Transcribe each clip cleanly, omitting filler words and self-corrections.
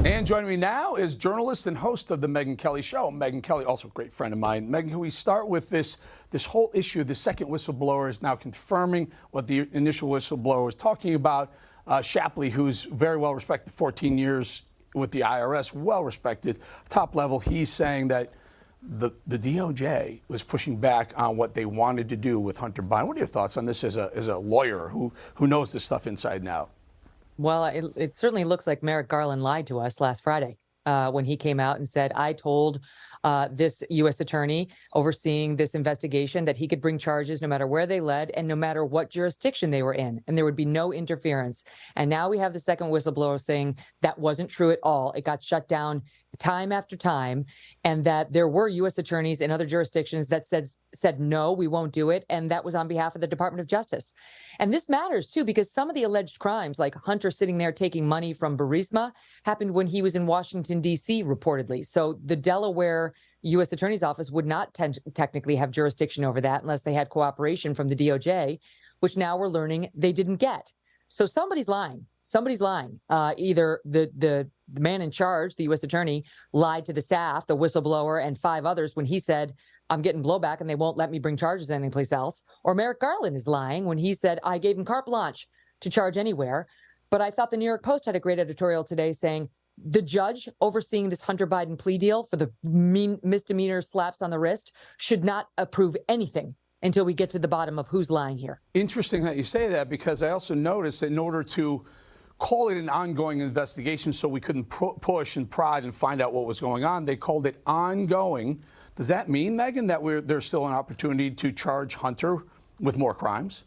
And joining me now is journalist and host of the Megyn Kelly Show. Megyn Kelly, also a great friend of mine. Megyn, can we start with this whole issue? The second whistleblower is now confirming what the initial whistleblower was talking about. Shapley, who's very well respected, 14 years with the IRS, well respected, top level. He's saying that the DOJ was pushing back on what they wanted to do with Hunter Biden. What are your thoughts on this as a lawyer who knows this stuff inside and out? Well, it certainly looks like Merrick Garland lied to us last Friday when he came out and said, I told this U.S. attorney overseeing this investigation that he could bring charges no matter where they led and no matter what jurisdiction they were in, and there would be no interference. And now we have the second whistleblower saying that wasn't true at all. It got shut down time after time, and that there were U.S. attorneys in other jurisdictions that said, no, we won't do it. And that was on behalf of the Department of Justice. And this matters, too, because some of the alleged crimes, like Hunter sitting there taking money from Burisma, happened when he was in Washington, D.C., reportedly. So the Delaware U.S. Attorney's Office would not technically have jurisdiction over that unless they had cooperation from the DOJ, which now we're learning they didn't get. So somebody's lying. Somebody's lying. Either the man in charge, the U.S. attorney, lied to the staff, the whistleblower, and 5 others when he said, I'm getting blowback and they won't let me bring charges anyplace else. Or Merrick Garland is lying when he said, I gave him carte blanche to charge anywhere. But I thought the New York Post had a great editorial today saying the judge overseeing this Hunter Biden plea deal for the misdemeanor slaps on the wrist should not approve anything until we get to the bottom of who's lying here. Interesting that you say that, because I also noticed that in order to call it an ongoing investigation so we couldn't push and prod and find out what was going on, they called it ongoing. Does that mean, Megyn, that there's still an opportunity to charge Hunter with more crimes?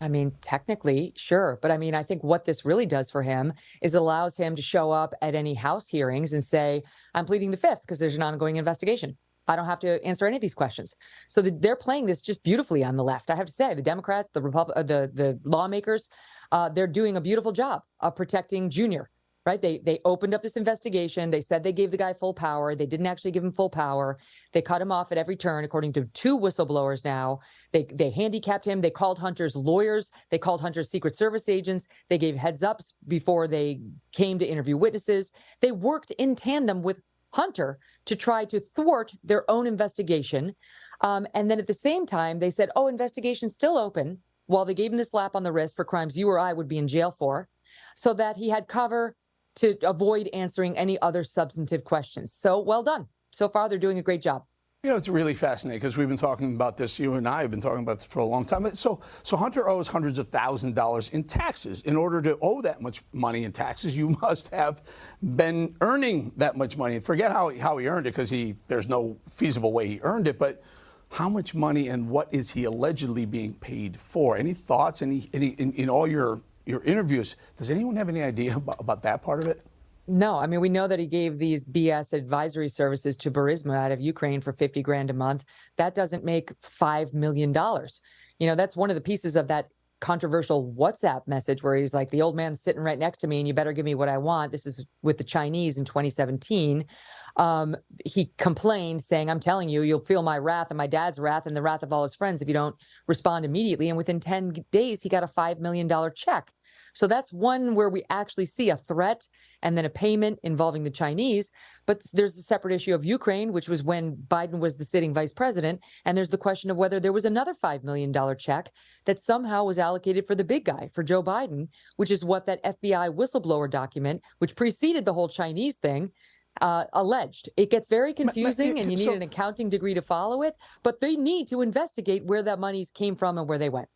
I mean, technically, sure. But I mean, I think what this really does for him is allows him to show up at any House hearings and say, I'm pleading the fifth because there's an ongoing investigation. I don't have to answer any of these questions. So they're playing this just beautifully on the left. I have to say, the Democrats, the lawmakers, they're doing a beautiful job of protecting Junior, right? They opened up this investigation. They said they gave the guy full power. They didn't actually give him full power. They cut him off at every turn, according to 2 whistleblowers now. They handicapped him. They called Hunter's lawyers. They called Hunter's Secret Service agents. They gave heads ups before they came to interview witnesses. They worked in tandem with Hunter to try to thwart their own investigation. And then at the same time, they said, oh, investigation's still open, while they gave him the slap on the wrist for crimes you or I would be in jail for, so that he had cover to avoid answering any other substantive questions. So well done. So far, they're doing a great job. You know, it's really fascinating because we've been talking about this, you and I have been talking about this for a long time. So Hunter owes hundreds of thousands of dollars in taxes. In order to owe that much money in taxes, you must have been earning that much money. And forget how he earned it, because there's no feasible way he earned it. But how much money and what is he allegedly being paid for? Any thoughts? In all your interviews, does anyone have any idea about that part of it? No, I mean, we know that he gave these BS advisory services to Burisma out of Ukraine for $50 grand a month. That doesn't make $5 million. You know, that's one of the pieces of that controversial WhatsApp message where he's like, the old man's sitting right next to me and you better give me what I want. This is with the Chinese in 2017. He complained saying, I'm telling you, you'll feel my wrath and my dad's wrath and the wrath of all his friends if you don't respond immediately. And within 10 days, he got a $5 million check. So that's one where we actually see a threat and then a payment involving the Chinese. But there's the separate issue of Ukraine, which was when Biden was the sitting vice president. And there's the question of whether there was another $5 million check that somehow was allocated for the big guy, for Joe Biden, which is what that FBI whistleblower document, which preceded the whole Chinese thing, alleged. It gets very confusing and you need an accounting degree to follow it. But they need to investigate where that monies came from and where they went.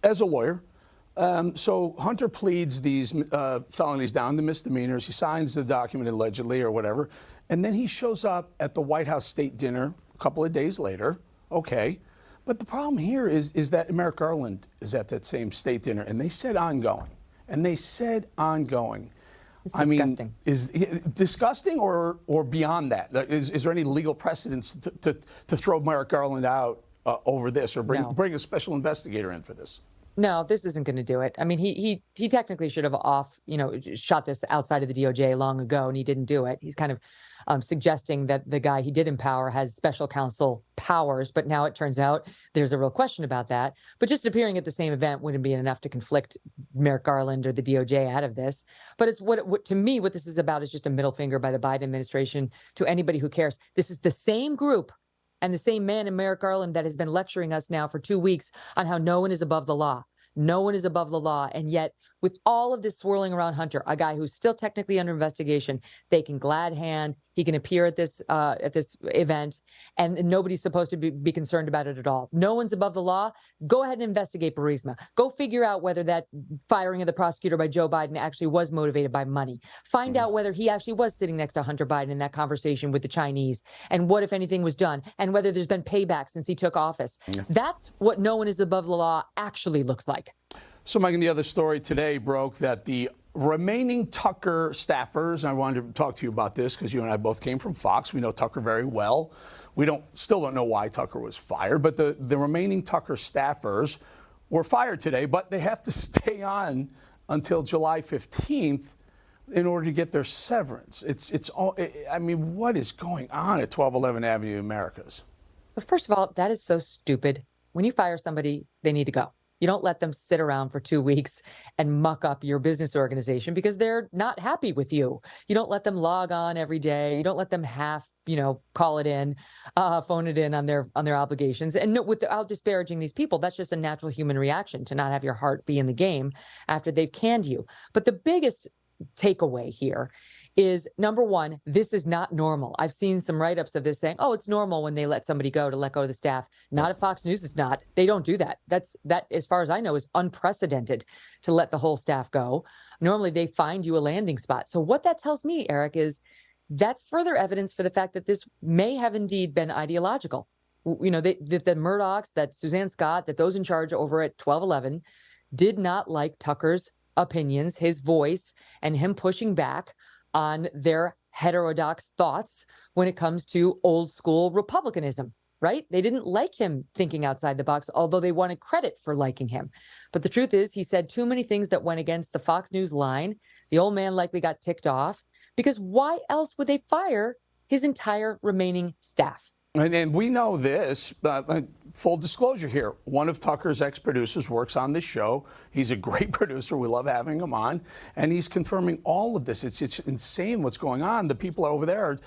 As a lawyer, so Hunter pleads these felonies down, the misdemeanors. He signs the document allegedly or whatever. And then he shows up at the White House state dinner a couple of days later. Okay. But the problem here is that Merrick Garland is at that same state dinner, and they said ongoing. And they said ongoing. It's disgusting. I mean, is disgusting or beyond that? Is there any legal precedence to throw Merrick Garland out over this, or bring a special investigator in for this? No, this isn't going to do it. I mean, he technically should have shot this outside of the DOJ long ago, and he didn't do it. He's kind of suggesting that the guy he did empower has special counsel powers. But now it turns out there's a real question about that. But just appearing at the same event wouldn't be enough to conflict Merrick Garland or the DOJ out of this. But it's to me, what this is about is just a middle finger by the Biden administration to anybody who cares. This is the same group and the same man in Merrick Garland that has been lecturing us now for 2 weeks on how no one is above the law. No one is above the law. And yet, with all of this swirling around Hunter, a guy who's still technically under investigation, they can glad hand. He can appear at this event, and nobody's supposed to be concerned about it at all. No one's above the law. Go ahead and investigate Burisma. Go figure out whether that firing of the prosecutor by Joe Biden actually was motivated by money. Find out whether he actually was sitting next to Hunter Biden in that conversation with the Chinese, and what, if anything, was done, and whether there's been payback since he took office. That's what no one is above the law actually looks like. So, Megyn, the other story today broke that the remaining Tucker staffers, and I wanted to talk to you about this because you and I both came from Fox. We know Tucker very well. We still don't know why Tucker was fired, but the remaining Tucker staffers were fired today, but they have to stay on until July 15th in order to get their severance. It's all, I mean, what is going on at 1211 Avenue Americas? So first of all, that is so stupid. When you fire somebody, they need to go. You don't let them sit around for 2 weeks and muck up your business organization because they're not happy with you. You don't let them log on every day. You don't let them call it in, phone it in on their obligations. And without disparaging these people, that's just a natural human reaction to not have your heart be in the game after they've canned you. But the biggest takeaway here is, number one, this is not normal. I've seen some write-ups of this saying, oh, it's normal when they let somebody go to let go of the staff. Not at Fox News, it's not. They don't do that. That, as far as I know, is unprecedented to let the whole staff go. Normally, they find you a landing spot. So what that tells me, Eric, is that's further evidence for the fact that this may have indeed been ideological. You know, the Murdochs, that Suzanne Scott, that those in charge over at 1211 did not like Tucker's opinions, his voice, and him pushing back on their heterodox thoughts when it comes to old school republicanism, right? They didn't like him thinking outside the box, although they wanted credit for liking him. But the truth is, he said too many things that went against the Fox News line. The old man likely got ticked off, because why else would they fire his entire remaining staff? And we know this, full disclosure here, one of Tucker's ex-producers works on this show. He's a great producer. We love having him on. And he's confirming all of this. It's insane what's going on. The people over there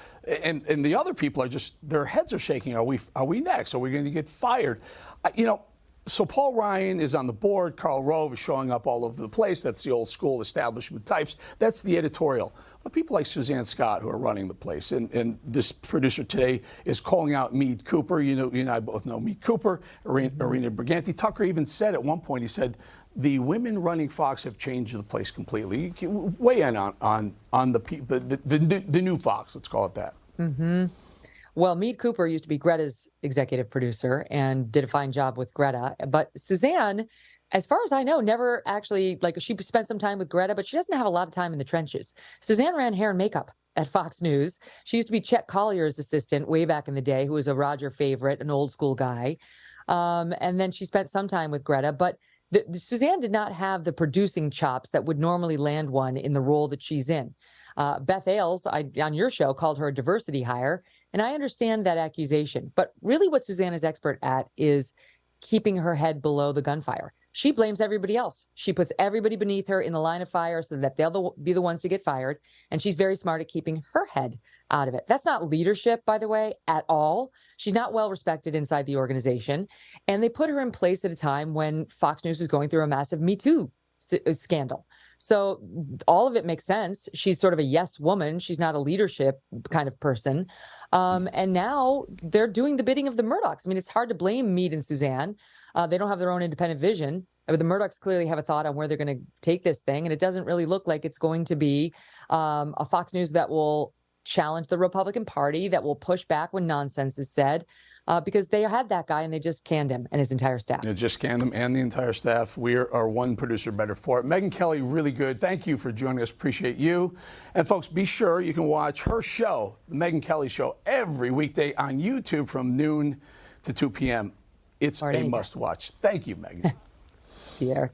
and the other people are just, their heads are shaking. Are we next? Are we going to get fired? So Paul Ryan is on the board. Karl Rove is showing up all over the place. That's the old school establishment types. That's the editorial. But people like Suzanne Scott who are running the place, and this producer today is calling out Meade Cooper. You and I both know Meade Cooper, Irina Briganti. Tucker even said at one point, he said, the women running Fox have changed the place completely. Weigh in on the new Fox, let's call it that. Mm-hmm. Well, Meade Cooper used to be Greta's executive producer and did a fine job with Greta. But Suzanne, as far as I know, never actually, she spent some time with Greta, but she doesn't have a lot of time in the trenches. Suzanne ran hair and makeup at Fox News. She used to be Chet Collier's assistant way back in the day, who was a Roger favorite, an old school guy. And then she spent some time with Greta. But Suzanne did not have the producing chops that would normally land one in the role that she's in. Beth Ailes, on your show, called her a diversity hire. And I understand that accusation. But really what Suzanne is expert at is keeping her head below the gunfire. She blames everybody else. She puts everybody beneath her in the line of fire so that they'll be the ones to get fired. And she's very smart at keeping her head out of it. That's not leadership, by the way, at all. She's not well respected inside the organization. And they put her in place at a time when Fox News is going through a massive Me Too scandal. So all of it makes sense. She's sort of a yes woman. She's not a leadership kind of person. And now they're doing the bidding of the Murdochs. I mean, it's hard to blame Meade and Suzanne. They don't have their own independent vision. But the Murdochs clearly have a thought on where they're going to take this thing. And it doesn't really look like it's going to be a Fox News that will challenge the Republican Party, that will push back when nonsense is said. Because they had that guy and they just canned him and his entire staff. They just canned him and the entire staff. We are one producer better for it. Megyn Kelly, really good. Thank you for joining us. Appreciate you. And folks, be sure you can watch her show, The Megyn Kelly Show, every weekday on YouTube from noon to 2 p.m. It's a must watch. Thank you, Megyn. See you, Eric.